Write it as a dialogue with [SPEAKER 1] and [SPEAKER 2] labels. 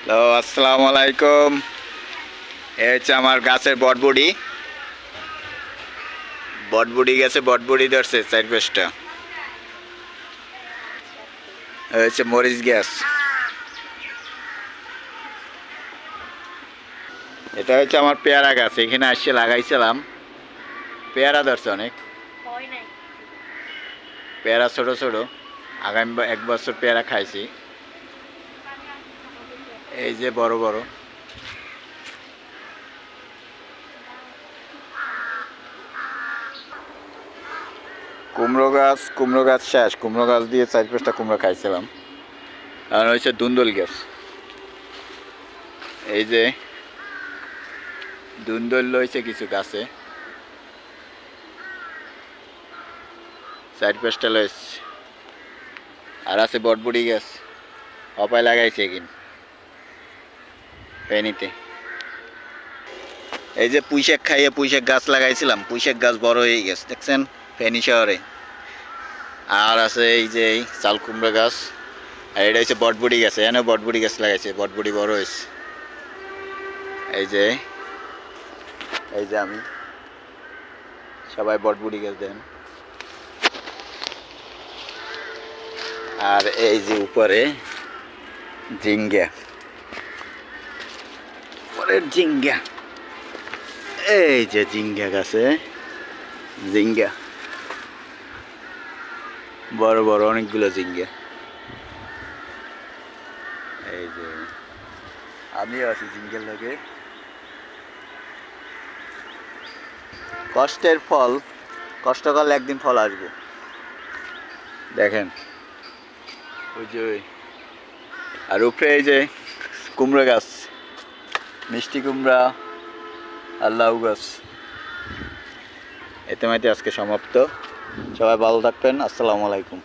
[SPEAKER 1] Hello, আসসালামু আলাইকুম। এই হচ্ছে আমার গাছের বটবুডি। বটবুডি গেছে, বটবুডি ধরছে 4-5টা। এই হচ্ছে মরিচ গাছ। এটা হচ্ছে আমার পেয়ারা গাছ, এখানে আসছে লাগাইছিলাম। পেয়ারা ধরছে অনেক, পেয়ারা ছোট ছোট। আগামী 1 বছর পেয়ারা খাইছি। এই যে বড় বড় কুমড়ো গাছ শেষ। কুমড়ো গাছ দিয়ে 4-5টা কুমড়ো খাইছিলাম। আর হচ্ছে দুন্দুল গাছ। এই যে দুন্দুল রয়েছে কিছু গাছে, 4-5টা লয়েছে। আর আছে বটবুডি গাছ, অপায় লাগাইছে কিন ফেনীতে। এই যে পুঁইশাক খাইয়ে পুঁইশাক গাছ লাগাইছিলাম, পুঁইশাক গাছ বড় হয়ে গেছে, দেখছেন, ফেনী শহরে। আর আছে এই যে এই চাল কুমড়া গাছ। আর এটা হচ্ছে বটবুডি গাছ, এখানে বটবুডি গাছ লাগাইছে, বটবুডি বড় হয়েছে। এই যে আমি, সবাই বটবুডি গাছ দেন। আর এই যে উপরে ঝিঙ্গা, পরের ঝিঙ্গা। এই যে ঝিঙ্গা গাছে ঝিঙ্গা, বড় বড় অনেকগুলো ঝিঙ্গা। এই যে আমিও আছি ঝিঙ্গের লগে। কষ্টের ফল, কষ্ট করলে একদিন ফল আসবে। দেখেন ওই যে আর উপরে এই যে কুমড়ো গাছ, মিষ্টি কুমড়া আর লাউ গাছ। এতে মাইতে আজকে সমাপ্ত। সবাই ভালো থাকবেন। আসসালামু আলাইকুম।